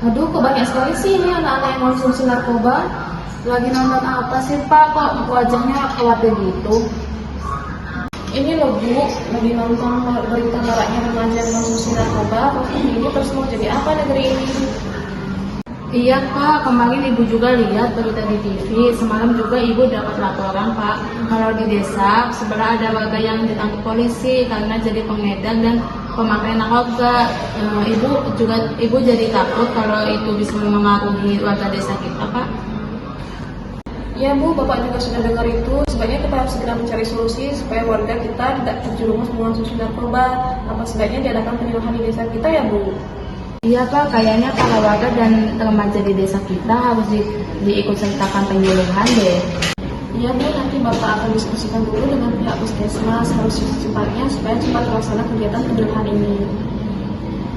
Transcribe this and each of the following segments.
Aduh, kok banyak sekali sih ini anak-anak yang konsumsi narkoba. Lagi nonton apa sih Pak? Kok wajahnya khawatir gitu? Ini loh Bu, lagi nonton berita maraknya remaja yang konsumsi narkoba. Kok ini terus mau jadi apa negeri ini? Iya Pak, kemarin Ibu juga lihat berita di TV. Semalam juga Ibu dapat laporan Pak, kalau di desa sebelah ada warga yang ditangkap polisi karena jadi pengedar dan pemakai narkoba. Ibu jadi takut kalau itu bisa mempengaruhi warga desa kita Pak. Ya Bu, Bapak juga sudah dengar itu. Sebaiknya kita harus segera mencari solusi supaya warga kita tidak terjerumus mengonsumsi narkoba. Apa sebaiknya diadakan penyuluhan di desa kita ya Bu? Iya Pak, kayaknya para warga dan remaja di desa kita harus diikut sertakan penyuluhan deh. Iya Bu, nanti Bapak akan diskusikan dulu dengan pihak puskesmas harus secepatnya supaya cepat terlaksana kegiatan penyuluhan ini.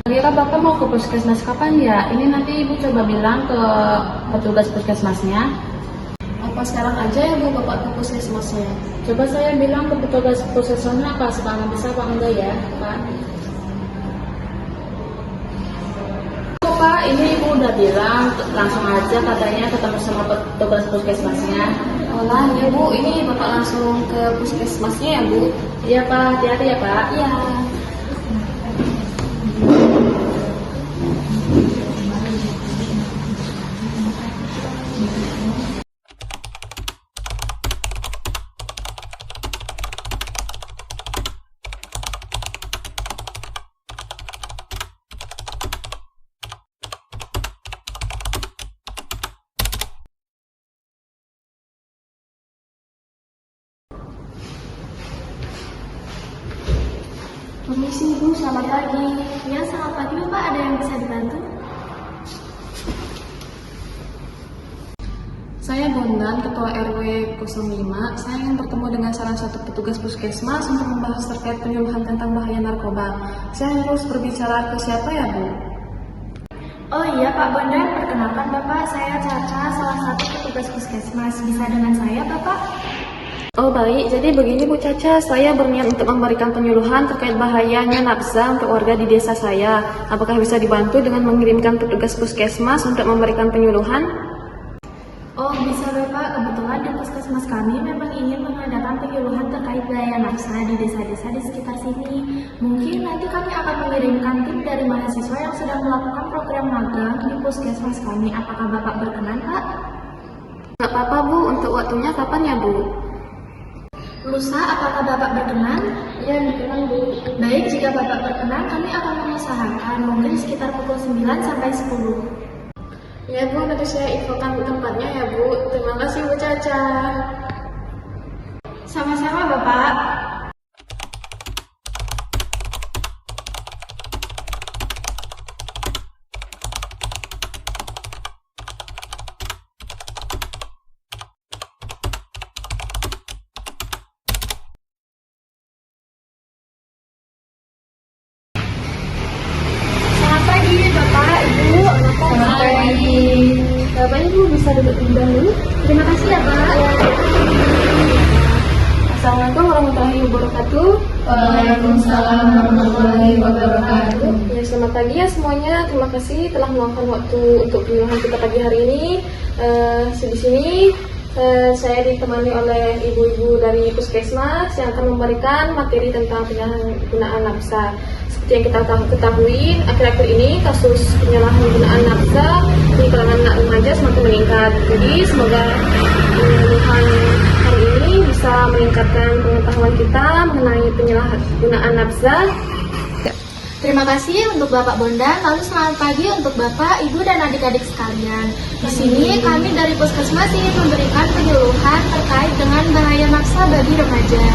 Kira Bapak mau ke puskesmas kapan ya? Ini nanti Ibu coba bilang ke petugas puskesmasnya. Apa sekarang aja ya Bu Bapak ke puskesmasnya? Coba saya bilang ke petugas puskesmasnya apa sekarang bisa apa enggak ya Pak? Pak, ini Ibu udah bilang langsung aja katanya ketemu sama petugas puskesmasnya. Olah ya Bu, ini Bapak langsung ke puskesmasnya ya Bu? Iya Pak, hati-hati ya Pak. Iya. Permisi Bu, selamat pagi. Ya, selamat pagi Bapak, ada yang bisa dibantu? Saya Bondan, Ketua RW 05. Saya ingin bertemu dengan salah satu petugas puskesmas untuk membahas terkait penyuluhan tentang bahaya narkoba. Saya harus berbicara ke siapa ya Bu? Oh iya Pak Bondan, perkenalkan Bapak, saya Caca, salah satu petugas puskesmas. Bisa dengan saya Bapak? Oh baik, jadi begini Bu Caca, saya berniat untuk memberikan penyuluhan terkait bahayanya nafsa untuk warga di desa saya. Apakah bisa dibantu dengan mengirimkan petugas puskesmas untuk memberikan penyuluhan? Oh bisa Bapak, kebetulan di puskesmas kami memang ingin mengadakan penyuluhan terkait bahaya nafsa di desa-desa di sekitar sini. Mungkin nanti kami akan mengirimkan tim dari mahasiswa yang sedang melakukan program magang di puskesmas kami. Apakah Bapak berkenan Pak? Nggak apa-apa Bu, untuk waktunya kapan ya Bu? Lusa, apakah Bapak berkenan? Ya, berkenan Bu. Baik, jika Bapak berkenan, kami akan mengusahakan mungkin sekitar pukul 9 sampai 10. Ya Bu, nanti saya infokan tempatnya ya Bu. Terima kasih Bu Caca. Sama-sama Bapak. Selamat pagi Bapak, Ibu. Selamat pagi. Bapak Ibu bisa duduk dulu. Terima kasih ya Pak. Assalamualaikum warahmatullahi wabarakatuh. Waalaikumsalam warahmatullahi wabarakatuh. Ya, selamat pagi ya semuanya. Terima kasih telah meluangkan waktu untuk penyuluhan kita pagi hari ini. Di sini saya ditemani oleh ibu-ibu dari puskesmas yang akan memberikan materi tentang penyalahgunaan nafsa. Seperti yang kita ketahui, akhir-akhir ini kasus penyalahgunaan nafsa di kalangan anak remaja semakin meningkat. Jadi semoga penyuluhan hari ini bisa meningkatkan pengetahuan kita mengenai penyalahgunaan nafsa. Terima kasih untuk Bapak Bondan. Lalu selamat pagi untuk Bapak, Ibu, dan adik-adik sekalian. Di sini kami dari puskesmas ingin memberikan penyuluhan terkait dengan bahaya nafsa bagi remaja.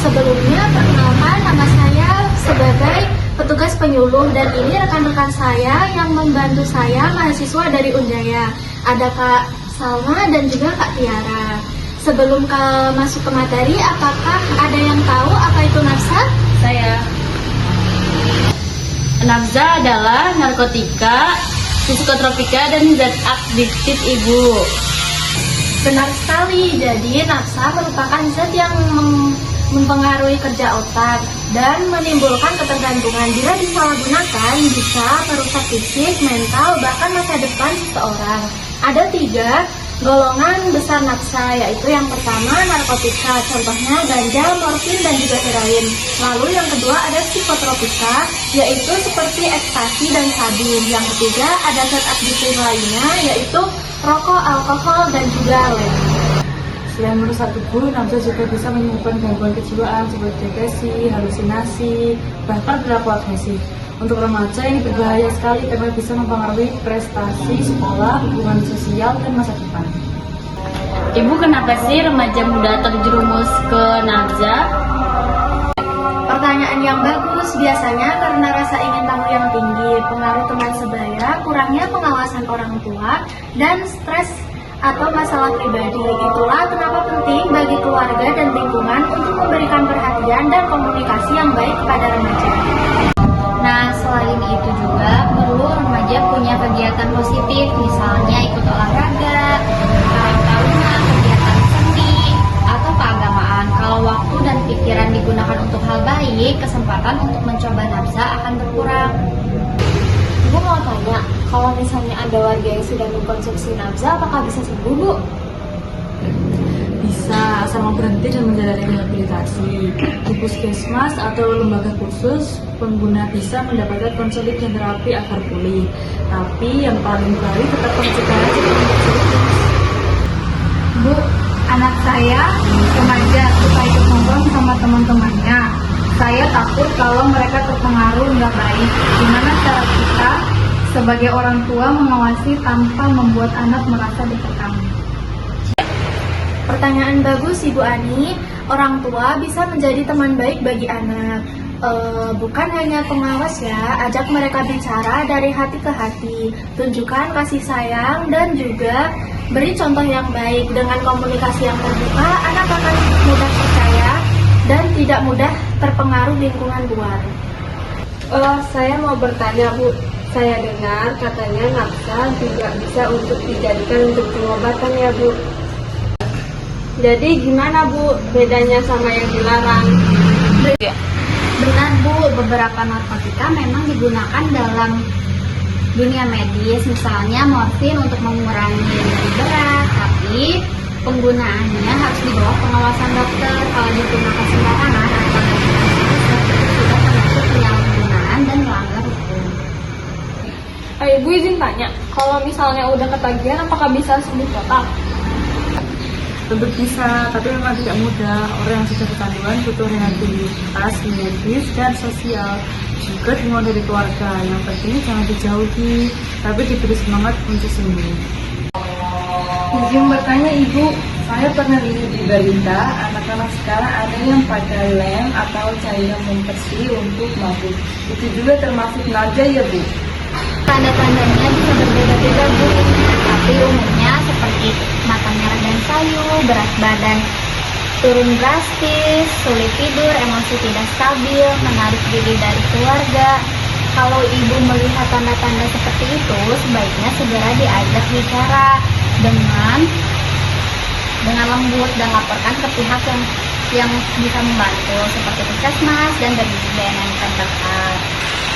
Sebelumnya, perkenalkan nama saya sebagai petugas penyuluh dan ini rekan-rekan saya yang membantu saya, mahasiswa dari Unjaya. Ada Kak Salma dan juga Kak Tiara. Sebelum masuk ke materi, apakah ada yang tahu apa itu nafsa? Saya. Nafsa adalah narkotika, psikotropika, dan zat adiktif Ibu. Benar sekali, jadi nafsa merupakan zat yang mempengaruhi kerja otak. dan menimbulkan ketergantungan. Bila disalahgunakan, bisa merusak fisik, mental, bahkan masa depan seseorang. Ada 3 golongan besar nafsa, yaitu yang pertama narkotika, contohnya ganja, morfin, dan juga heroin. Lalu yang kedua ada psikotropika, yaitu seperti ekstasi dan sabu. Yang ketiga ada zat adiktif lainnya, yaitu rokok, alkohol, dan juga lem. Selain merusak tubuh, nafsa juga bisa menyebabkan gangguan kejiwaan seperti depresi, halusinasi, bahkan perilaku agresif. Untuk remaja ini berbahaya sekali karena bisa mempengaruhi prestasi sekolah, hubungan sosial, dan masa depan. Ibu, kenapa sih remaja muda terjerumus ke nafsa? Pertanyaan yang bagus, biasanya karena rasa ingin tahu yang tinggi, pengaruh teman sebaya, kurangnya pengawasan orang tua, dan stres atau masalah pribadi. Itulah kenapa penting bagi keluarga dan lingkungan untuk memberikan perhatian dan komunikasi yang baik kepada remaja. Nah, selain itu juga perlu remaja punya kegiatan positif, misalnya ikut olahraga, karang taruna, kegiatan seni, atau keagamaan. Kalau waktu dan pikiran digunakan untuk hal baik, kesempatan untuk mencoba nafsa akan berkurang. Ibu mau tanya, kalau misalnya ada warga yang sudah mengkonsumsi nafsa, apakah bisa sembuh, Bu? Bisa, asal mau berhenti dan menjalani rehabilitasi. Di puskesmas atau lembaga khusus, pengguna bisa mendapatkan konseling dan terapi agar pulih. Tapi yang paling baik tetap pencegahan sebelum terjadi. Bu, anak saya remaja suka ikut nongkrong sama teman-temannya. Saya takut kalau mereka terpengaruh nggak baik. Gimana cara kita sebagai orang tua mengawasi tanpa membuat anak merasa dikekang? Pertanyaan bagus, Ibu Ani. Orang tua bisa menjadi teman baik bagi anak. Bukan hanya pengawas ya, ajak mereka bicara dari hati ke hati. Tunjukkan kasih sayang dan juga beri contoh yang baik. Dengan komunikasi yang terbuka, anak akan mudah percaya dan tidak mudah terpengaruh lingkungan luar. Saya mau bertanya, Bu. Saya dengar katanya nafsa juga bisa untuk dijadikan untuk pengobatan ya, Bu. Jadi gimana, Bu, bedanya sama yang dilarang? Benar, Bu, beberapa narkotika memang digunakan dalam dunia medis, misalnya morfin untuk mengurangi nyeri berat, tapi penggunaannya harus di bawah pengawasan dokter. Kalau digunakan sembarangan atau sudah termasuk penyalahgunaan dan melanggar hukum. Ibu izin tanya, kalau misalnya udah ketagihan, apakah bisa sembuh total? Tentu bisa, tapi memang tidak mudah. Orang yang sudah kecanduan butuh rehabilitas medis dan sosial, juga dimulai dari keluarga. Yang penting jangan dijauhi, tapi diberi semangat untuk sembuh. Izin bertanya Ibu, saya pernah lihat di berita anak-anak sekarang ada yang pakai lem atau cairan membersih untuk mabuk. Itu juga termasuk nafsa ya Bu? Tanda-tandanya bisa berbeda-beda, Bu, tapi umumnya seperti mata merah dan sayu, berat badan turun drastis, sulit tidur, emosi tidak stabil, menarik diri dari keluarga. Kalau ibu melihat tanda-tanda seperti itu, sebaiknya segera diajak bicara dengan lembut dan laporkan ke pihak yang bisa membantu seperti puskesmas dan BNN terdekat.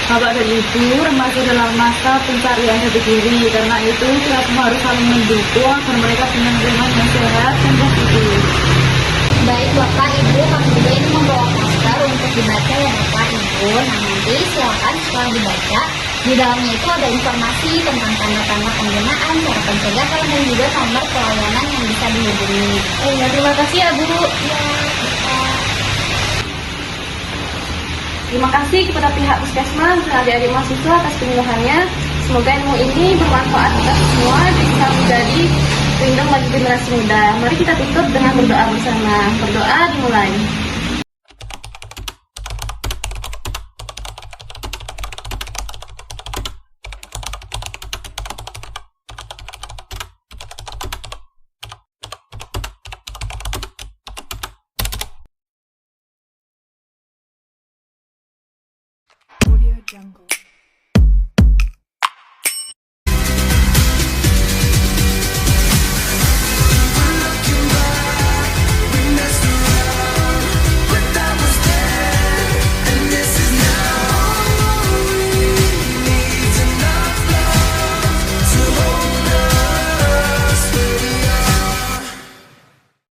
Bapak dan Ibu, remaja dalam masa pencarian jati diri. Karena itu kita semua harus saling mendukung agar mereka punya lingkungan yang sehat dan positif. Baik Bapak Ibu, kami juga ini membawa poster untuk dibaca ya Bapak Ibu. Nah nanti silakan setelah dibaca, di dalamnya itu ada informasi tentang tanda-tanda penggunaan, cara pencegahan dan juga nomor pelayanan yang bisa dihubungi. Terima kasih ya, Bu. Terima kasih kepada pihak puskesmas dan adik-adik mahasiswa atas penyuluhannya. Semoga ilmu ini bermanfaat kita semua dan bisa menjadi pelindung bagi generasi muda. Mari kita tutup dengan berdoa bersama. Berdoa dimulai. Audio Jungle.